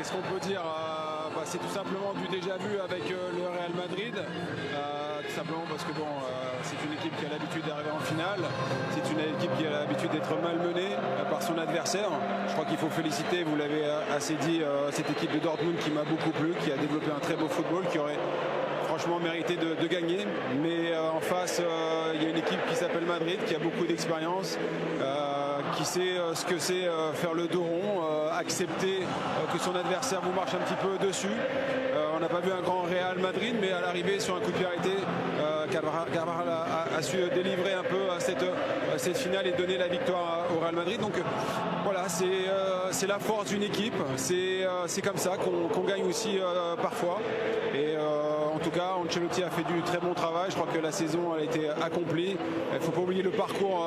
qu'est-ce qu'on peut dire? C'est tout simplement du déjà vu avec le Real Madrid. Tout simplement parce que c'est une équipe qui a l'habitude d'arriver en finale. C'est une équipe qui a l'habitude d'être malmenée par son adversaire. Je crois qu'il faut féliciter, vous l'avez assez dit, cette équipe de Dortmund qui m'a beaucoup plu, qui a développé un très beau football, qui aurait franchement mérité de gagner. Mais en face, il y a une équipe qui s'appelle Madrid, qui a beaucoup d'expérience, qui sait ce que c'est faire le dos rond, accepter que son adversaire vous marche un petit peu dessus. On n'a pas vu un grand Real Madrid, mais à l'arrivée sur un coup de pied arrêté, Carvajal a su délivrer un peu cette finale et donner la victoire au Real Madrid. Donc voilà, c'est la force d'une équipe, c'est comme ça qu'on gagne aussi parfois. Et en tout cas, Ancelotti a fait du très bon travail. Je crois que la saison a été accomplie. Il ne faut pas oublier le parcours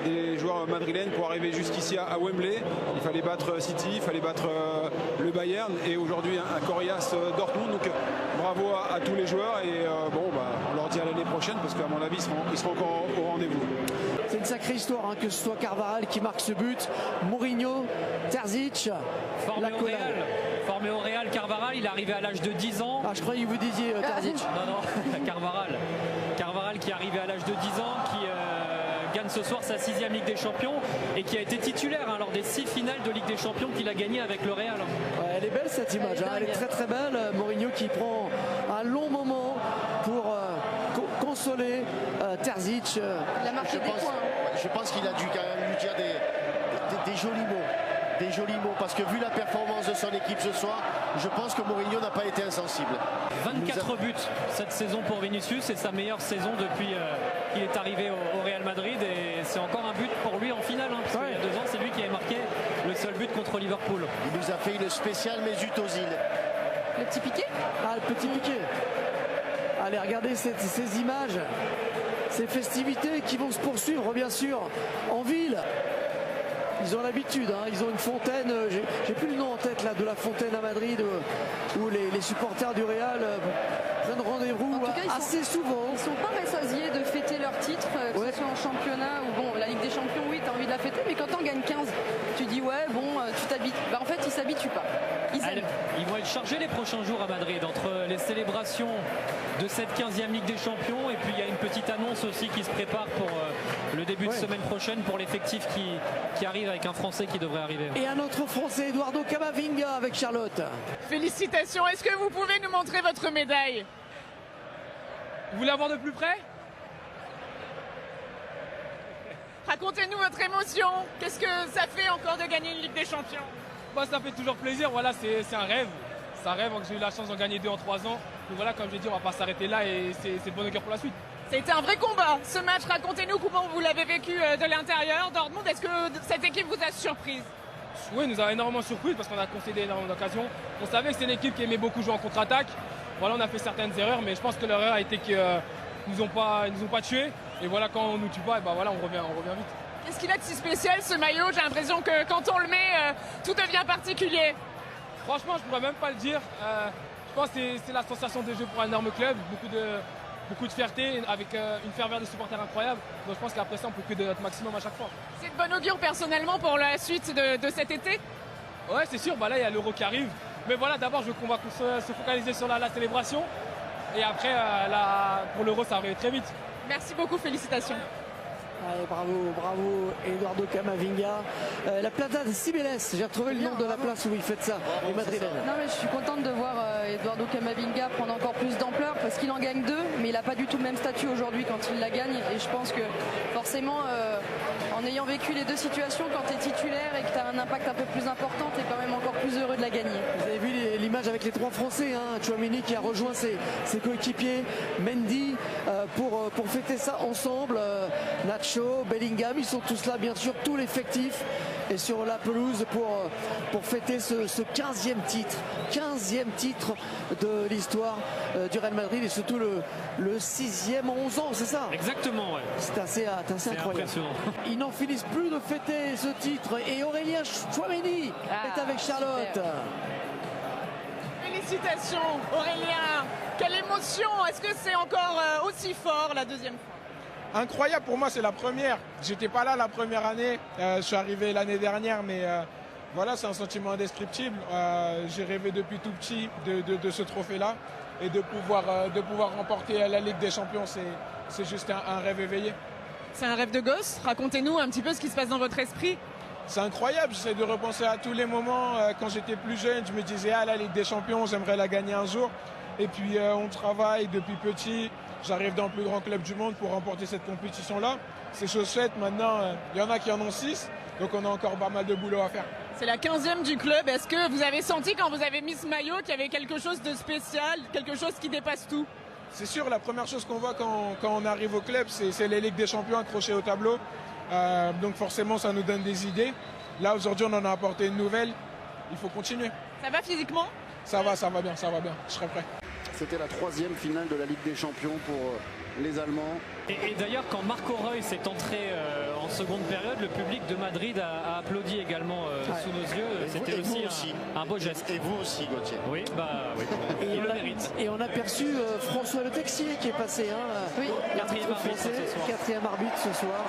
des joueurs madrilènes pour arriver jusqu'ici à Wembley. Il fallait battre City, il fallait battre le Bayern et aujourd'hui un coriace Dortmund. Donc bravo à tous les joueurs et on leur dit à l'année prochaine parce qu'à mon avis ils seront encore au rendez-vous. C'est une sacrée histoire, hein, que ce soit Carvajal qui marque ce but, Mourinho, Terzic, formé au Real, Carvajal, il est arrivé à l'âge de 10 ans. Ah, je croyais que vous disiez Terzic. Non, Carvajal qui est arrivé à l'âge de 10 ans, qui gagne ce soir sa 6e Ligue des Champions et qui a été titulaire lors des 6 finales de Ligue des Champions qu'il a gagné avec le Real. Ouais, elle est belle cette image, elle est très très belle. Mourinho qui prend un long moment pour consoler Terzic. Il a marqué des points. Je pense qu'il a dû quand même lui dire des jolis mots. Des jolis mots, parce que vu la performance de son équipe ce soir, je pense que Mourinho n'a pas été insensible. 24 buts cette saison pour Vinicius, c'est sa meilleure saison depuis qu'il est arrivé au Real Madrid et c'est encore un but pour lui en finale, parce qu'il y a 2 ans c'est lui qui avait marqué le seul but contre Liverpool. Il nous a fait une spéciale Mesut Ozil. Le petit piqué. Le petit piqué. Allez, regardez ces images, ces festivités qui vont se poursuivre bien sûr en ville. Ils ont l'habitude, hein, ils ont une fontaine, j'ai plus le nom en tête là, de la fontaine à Madrid où les supporters du Real prennent rendez-vous assez souvent. Ils sont pas rassasiés de fêter leur titre, que ce soit en championnat ou la Ligue des Champions, oui, tu as envie de la fêter, mais quand t'en gagnes 15, tu dis tu t'habites. En fait, ils s'habituent pas. Ils vont être chargés les prochains jours à Madrid entre les célébrations de cette 15e Ligue des Champions et puis il y a une petite annonce aussi qui se prépare pour le début de semaine prochaine pour l'effectif qui arrive avec un Français qui devrait arriver. Et un autre Français, Eduardo Camavinga avec Charlotte. Félicitations, est-ce que vous pouvez nous montrer votre médaille? Vous voulez la voir de plus près? Racontez-nous votre émotion, qu'est-ce que ça fait encore de gagner une Ligue des Champions? Ça fait toujours plaisir, voilà, c'est un rêve. C'est un rêve, j'ai eu la chance d'en gagner 2 en 3 ans. Donc voilà, comme j'ai dit, on va pas s'arrêter là et c'est de bon cœur pour la suite. C'était un vrai combat, ce match. Racontez-nous comment vous l'avez vécu de l'intérieur. Dortmund, est-ce que cette équipe vous a surprise? Oui, il nous a énormément surpris parce qu'on a concédé énormément d'occasions. On savait que c'était une équipe qui aimait beaucoup jouer en contre-attaque. Voilà, on a fait certaines erreurs, mais je pense que l'erreur a été qu'ils nous ont pas tués. Et voilà, quand on nous tue pas, on revient vite. Qu'est-ce qu'il a de si spécial ce maillot? J'ai l'impression que quand on le met, tout devient particulier. Franchement, je pourrais même pas le dire. Je pense que c'est la sensation de jeu pour un énorme club, beaucoup de fierté, avec une ferveur des supporters incroyable. Donc je pense qu'après ça, on peut que de notre maximum à chaque fois. C'est de bon augure personnellement pour la suite de cet été? Ouais, c'est sûr. Là, il y a l'Euro qui arrive. Mais voilà, d'abord, je veux qu'on va se focaliser sur la célébration. Et après, pour l'Euro, ça va arriver très vite. Merci beaucoup, félicitations. Allez, bravo Eduardo Camavinga. La Plaza de Cibeles, j'ai retrouvé le nom de la place où il fait ça, les Madrilènes. Non mais je suis contente de voir Eduardo Camavinga prendre encore plus d'ampleur parce qu'il en gagne 2, mais il n'a pas du tout le même statut aujourd'hui quand il la gagne. Et je pense que forcément, en ayant vécu les 2 situations, quand tu es titulaire et que tu as un impact un peu plus important, tu es quand même encore plus heureux de la gagner. Vous avez vu l'image avec les 3 Français, hein, Tchouaméni qui a rejoint ses coéquipiers, Mendy, pour fêter ça ensemble. Nacho, Bellingham, ils sont tous là, bien sûr, tout l'effectif est sur la pelouse pour fêter ce 15e titre de l'histoire du Real Madrid et surtout le 6e en 11 ans, c'est ça? Exactement, ouais. C'est assez incroyable. Impressionnant. Ils n'en finissent plus de fêter ce titre et Aurélien Tchouaméni est avec Charlotte. Super. Félicitations Aurélien, quelle émotion, est-ce que c'est encore aussi fort la 2e fois? Incroyable, pour moi c'est la première. J'étais pas là la première année, je suis arrivé l'année dernière, mais voilà, c'est un sentiment indescriptible. J'ai rêvé depuis tout petit de ce trophée-là et de pouvoir remporter la Ligue des Champions, c'est juste un rêve éveillé. C'est un rêve de gosse. Racontez-nous un petit peu ce qui se passe dans votre esprit. C'est incroyable, j'essaie de repenser à tous les moments. Quand j'étais plus jeune, je me disais la Ligue des Champions, j'aimerais la gagner un jour. Et puis on travaille depuis petit. J'arrive dans le plus grand club du monde pour remporter cette compétition-là. C'est chose faite. Maintenant, il y en a qui en ont 6. Donc on a encore pas mal de boulot à faire. C'est la 15e du club. Est-ce que vous avez senti quand vous avez mis ce maillot qu'il y avait quelque chose de spécial, quelque chose qui dépasse tout? C'est sûr, la première chose qu'on voit quand on arrive au club, c'est les Ligues des Champions accrochées au tableau. Donc forcément, ça nous donne des idées. Là, aujourd'hui, on en a apporté une nouvelle. Il faut continuer. Ça va physiquement? Ça va bien. Je serai prêt. C'était la 3e finale de la Ligue des Champions pour les Allemands. Et d'ailleurs, quand Marco Reus est entré en seconde période, le public de Madrid a applaudi également sous nos yeux. C'était aussi un beau geste. Et vous aussi, Gauthier. Oui, oui. Il le mérite. Et on a perçu François Le Texier qui est passé. Oui, quatrième arbitre ce soir. Quatrième arbitre ce soir.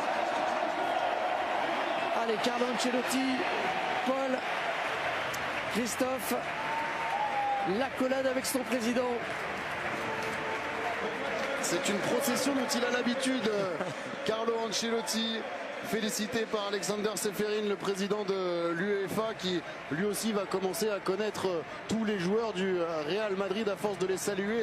Allez, Carlo Ancelotti, Paul, Christophe, l'accolade avec son président. C'est une procession dont il a l'habitude, Carlo Ancelotti, félicité par Alexander Ceferin, le président de l'UEFA, qui lui aussi va commencer à connaître tous les joueurs du Real Madrid à force de les saluer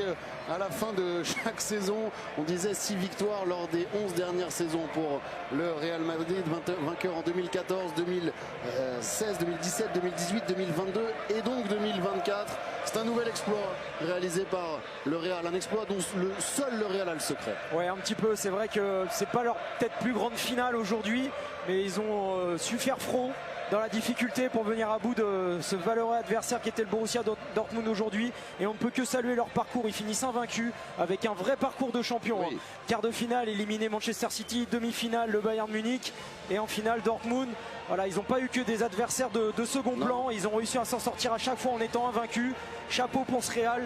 à la fin de chaque saison. On disait 6 victoires lors des 11 dernières saisons pour le Real Madrid, vainqueur en 2014, 2016, 2017, 2018, 2022 et donc 2024. C'est un nouvel exploit réalisé par le Real, un exploit dont seul le Real a le secret. Ouais, un petit peu, c'est vrai que c'est pas leur peut-être plus grande finale aujourd'hui, mais ils ont su faire front dans la difficulté pour venir à bout de ce valeureux adversaire qui était le Borussia Dortmund aujourd'hui, et on ne peut que saluer leur parcours. Ils finissent invaincus avec un vrai parcours de champion. Oui. Quart de finale éliminé Manchester City, demi-finale le Bayern Munich et en finale Dortmund. Voilà, ils n'ont pas eu que des adversaires de second plan, ils ont réussi à s'en sortir à chaque fois en étant invaincus. Chapeau pour ce Real.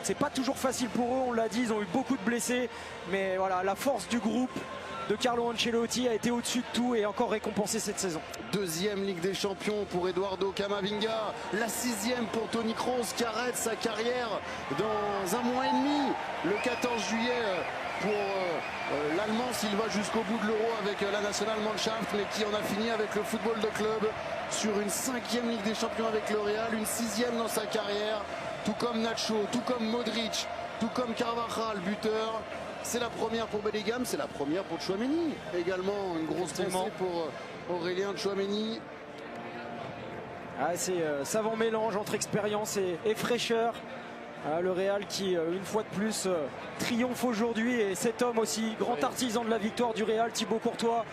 C'est pas toujours facile pour eux, on l'a dit, ils ont eu beaucoup de blessés, mais voilà, la force du groupe de Carlo Ancelotti a été au-dessus de tout et encore récompensé cette saison. 2e Ligue des Champions pour Eduardo Camavinga, la 6e pour Toni Kroos qui arrête sa carrière dans un mois et demi, le 14 juillet pour l'Allemand s'il va jusqu'au bout de l'Euro avec la Nationalmannschaft, mais qui en a fini avec le football de club sur une 5e Ligue des Champions avec le Real, une 6e dans sa carrière, tout comme Nacho, tout comme Modric, tout comme Carvajal, buteur. C'est la première pour Bellingham, c'est la première pour Tchouaméni. Également une grosse pensée pour Aurélien Tchouaméni. C'est savant mélange entre expérience et fraîcheur. Le Real qui, une fois de plus, triomphe aujourd'hui. Et cet homme aussi, grand artisan de la victoire du Real, Thibaut Courtois.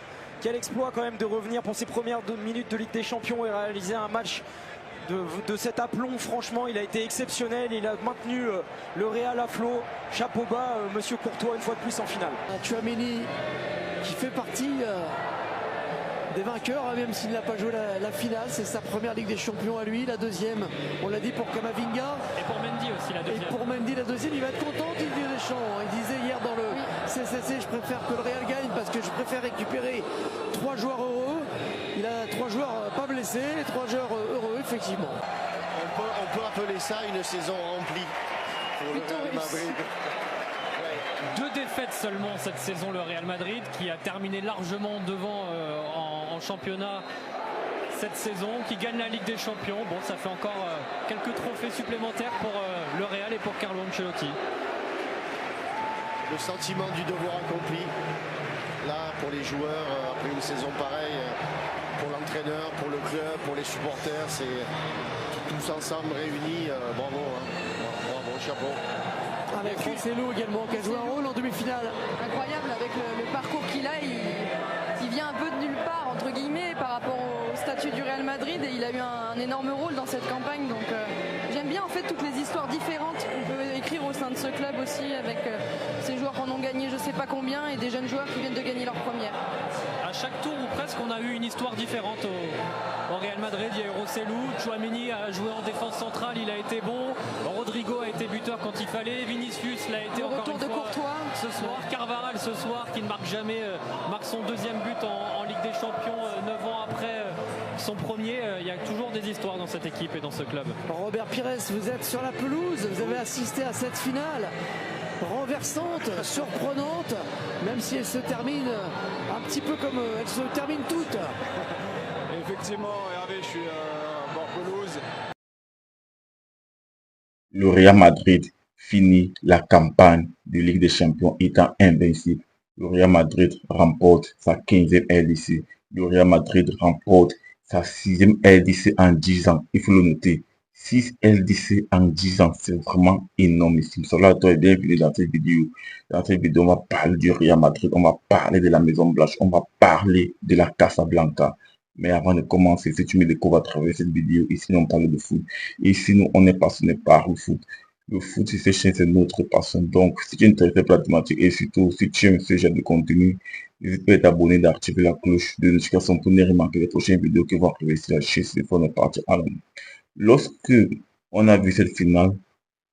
Quel exploit quand même de revenir pour ses premières 2 minutes de Ligue des Champions et réaliser un match de cet aplomb. Franchement, il a été exceptionnel, il a maintenu le Real à flot. Chapeau bas, monsieur Courtois, une fois de plus en finale. Tchouaméni qui fait partie des vainqueurs, même s'il n'a pas joué la finale. C'est sa première Ligue des Champions à lui, la 2e, on l'a dit, pour Camavinga. Et pour Mendy aussi, la 2e. Et pour Mendy, la 2e, il va être content, Didier Deschamps. Il disait hier dans le CCC, je préfère que le Real gagne parce que je préfère récupérer 3 joueurs heureux. Il a 3 joueurs pas blessés, 3 joueurs heureux, effectivement. On peut appeler ça une saison remplie pour le Real Madrid. 2 défaites seulement cette saison, le Real Madrid, qui a terminé largement devant en championnat cette saison, qui gagne la Ligue des Champions. Bon, ça fait encore quelques trophées supplémentaires pour le Real et pour Carlo Ancelotti. Le sentiment du devoir accompli, là, pour les joueurs, après une saison pareille, pour l'entraîneur, pour le club, pour les supporters, c'est tous ensemble réunis. Bravo, bravo, chapeau. Avec Cancelo également qui a joué un rôle en demi-finale. Incroyable avec le parcours qu'il a, il vient un peu de nulle part entre guillemets par rapport au statut du Real Madrid et il a eu un énorme rôle dans cette campagne. Donc j'aime bien en fait toutes les histoires différentes qu'on peut écrire au sein de ce club aussi avec ces joueurs qui en ont gagné je sais pas combien et des jeunes joueurs qui viennent de gagner leur première. À chaque tour ou presque, on a eu une histoire différente au Real Madrid. Il y a eu Rossellou, Tchouaméni a joué en défense centrale, il a été bon. Rodrigo a été buteur quand il fallait. Vinicius l'a été Le encore retour une de fois Courtois. ce soir. Carvajal ce soir qui ne marque jamais, marque son deuxième but en Ligue des Champions 9 ans après son premier. Il y a toujours des histoires dans cette équipe et dans ce club. Robert Pires, vous êtes sur la pelouse, vous avez assisté à cette finale renversante, surprenante, même si elle se termine un petit peu comme elle se termine toute. Effectivement, Hervé, je suis bord pelouse. Le Real Madrid finit la campagne de Ligue des Champions étant invincible. Le Real Madrid remporte sa 15e LDC. Le Real Madrid remporte sa 6e LDC en 10 ans. Il faut le noter. 6 LDC en 10 ans, c'est vraiment énormissime. Cela est bienvenue dans cette vidéo. Dans cette vidéo, on va parler du Real Madrid, on va parler de la Maison Blanche, on va parler de la Casablanca. Mais avant de commencer, si tu me découvres à travers cette vidéo, ici on parle de foot. Ici, nous, on est passionné par le foot. Le foot, c'est c'est notre passion. Donc, si tu es intéressé par la thématique et surtout, si tu aimes ce genre de contenu, n'hésite pas à t'abonner, d'activer la cloche de notification pour ne rien manquer les prochaines vidéos qui vont arriver sur la chaîne. C'est pour ne partir à l'homme. Lorsque on a vu cette finale,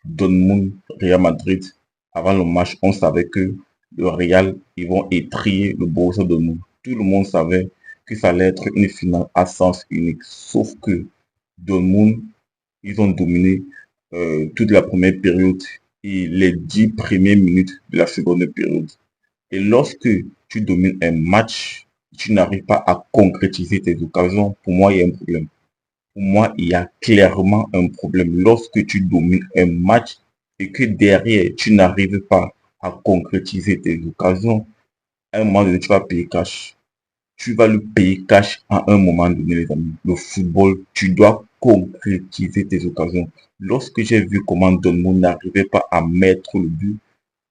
Dortmund-Real Madrid, avant le match, on savait que le Real, ils vont étrier le Borussia Dortmund. Tout le monde savait que ça allait être une finale à sens unique. Sauf que Dortmund, ils ont dominé toute la première période et les 10 premières minutes de la seconde période. Et lorsque tu domines un match, tu n'arrives pas à concrétiser tes occasions, pour moi, il y a un problème. Pour moi, il y a clairement un problème. Lorsque tu domines un match et que derrière, tu n'arrives pas à concrétiser tes occasions, à un moment donné, tu vas payer cash. Tu vas le payer cash à un moment donné, les amis. Le football, tu dois concrétiser tes occasions. Lorsque j'ai vu comment Dortmund n'arrivait pas à mettre le but,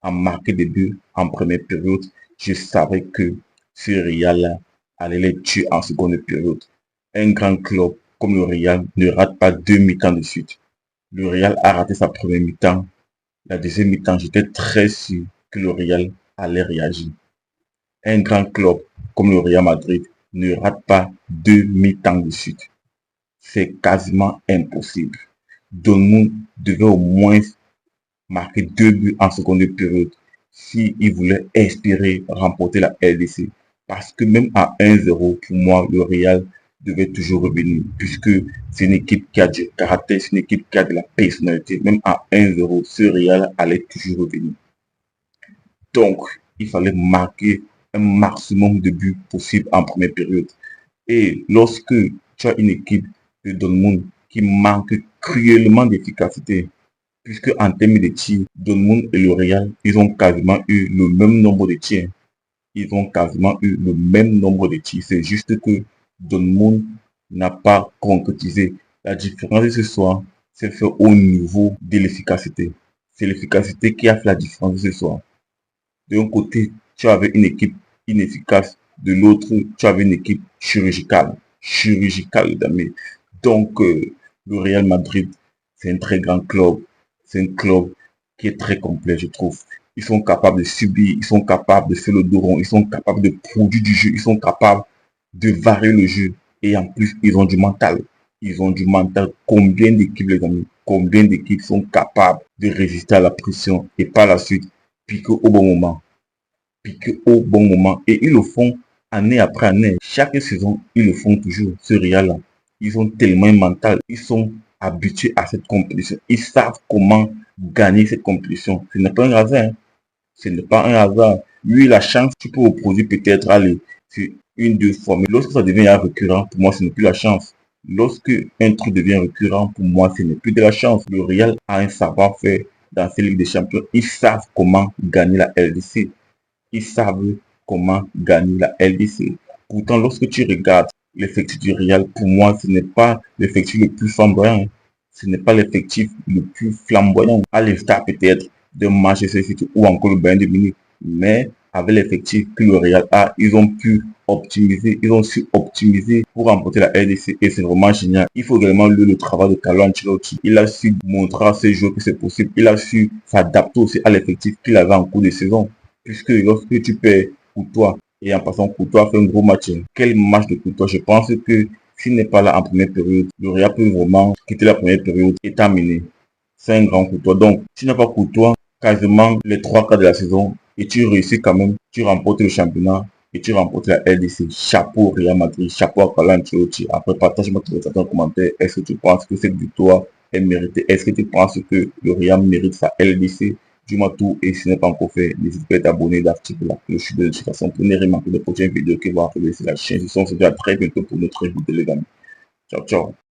à marquer des buts en première période, je savais que ce Real allait les tuer en seconde période. Un grand club comme le Real ne rate pas 2 mi-temps de suite. Le Real a raté sa première mi-temps. La deuxième mi-temps, j'étais très sûr que le Real allait réagir. Un grand club comme le Real Madrid ne rate pas 2 mi-temps de suite. C'est quasiment impossible. Dortmund devait au moins marquer 2 buts en seconde période s'il voulait espérer remporter la LDC. Parce que même à 1-0, pour moi, le Real devait toujours revenir. Puisque c'est une équipe qui a du caractère, c'est une équipe qui a de la personnalité. Même à 1-0, ce Real allait toujours revenir. Donc, il fallait marquer un maximum de buts possible en première période. Et lorsque tu as une équipe de Dortmund qui manque cruellement d'efficacité, puisque en termes de tirs, Dortmund et le Real, ils ont quasiment eu le même nombre de tirs. Ils ont quasiment eu le même nombre de tirs. C'est juste que Dortmund n'a pas concrétisé. La différence de ce soir, c'est fait au niveau de l'efficacité. C'est l'efficacité qui a fait la différence de ce soir. D'un côté, tu avais une équipe inefficace. De l'autre, tu avais une équipe chirurgicale. Chirurgicale, d'amis. Donc, le Real Madrid, c'est un très grand club. C'est un club qui est très complet, je trouve. Ils sont capables de subir, ils sont capables de faire le dos rond, ils sont capables de produire du jeu, ils sont capables de varier le jeu. Et en plus, ils ont du mental. Ils ont du mental. Combien d'équipes, les amis, combien d'équipes sont capables de résister à la pression et par la suite piquer au bon moment. Piquer au bon moment. Et ils le font année après année. Chaque saison, ils le font toujours. Ce Real-là, ils ont tellement un mental. Ils sont habitués à cette compétition. Ils savent comment gagner cette compétition. Ce n'est pas un hasard. Hein. Ce n'est pas un hasard. Lui, la chance, tu peux reproduire peut-être aller une, 2 fois. Mais lorsque ça devient récurrent, pour moi, ce n'est plus la chance. Lorsque un truc devient récurrent, pour moi, ce n'est plus de la chance. Le Real a un savoir-faire dans ces Ligues des Champions. Ils savent comment gagner la LDC. Ils savent comment gagner la LDC. Pourtant, lorsque tu regardes l'effectif du Real, pour moi, ce n'est pas l'effectif le plus flamboyant. Ce n'est pas l'effectif le plus flamboyant. À l'instar peut-être de Manchester City ou encore le Bayern de Munich. Mais avec l'effectif que le Real a, ils ont pu optimiser, ils ont su optimiser pour remporter la LDC et c'est vraiment génial. Il faut également le travail de Carlo Ancelotti. Il a su montrer à ses joueurs que c'est possible. Il a su s'adapter aussi à l'effectif qu'il avait en cours de saison. Puisque lorsque tu perds Courtois, et en passant Courtois fait un gros match, quel match de Courtois? Je pense que s'il n'est pas là en première période, le Real peut vraiment quitter la première période et terminer. c'est un grand courtois. Donc, tu n'as pas courtois quasiment les 3 quarts de la saison et tu réussis quand même, tu remportes le championnat et tu remportes la LDC. Chapeau Real Madrid, chapeau à Carlo Ancelotti. Après, partage-moi ton commentaire. Est-ce que tu penses que cette victoire est méritée? Est-ce que tu penses que le Real mérite sa LDC? Dis-moi tout, et si ce n'est pas encore fait, n'hésite pas à t'abonner, d'activer la cloche de notification pour ne rien manquer de prochaines vidéos qui vont arriver sur la chaîne. Je vous dis à très bientôt pour notre vidéo les amis. Ciao, ciao.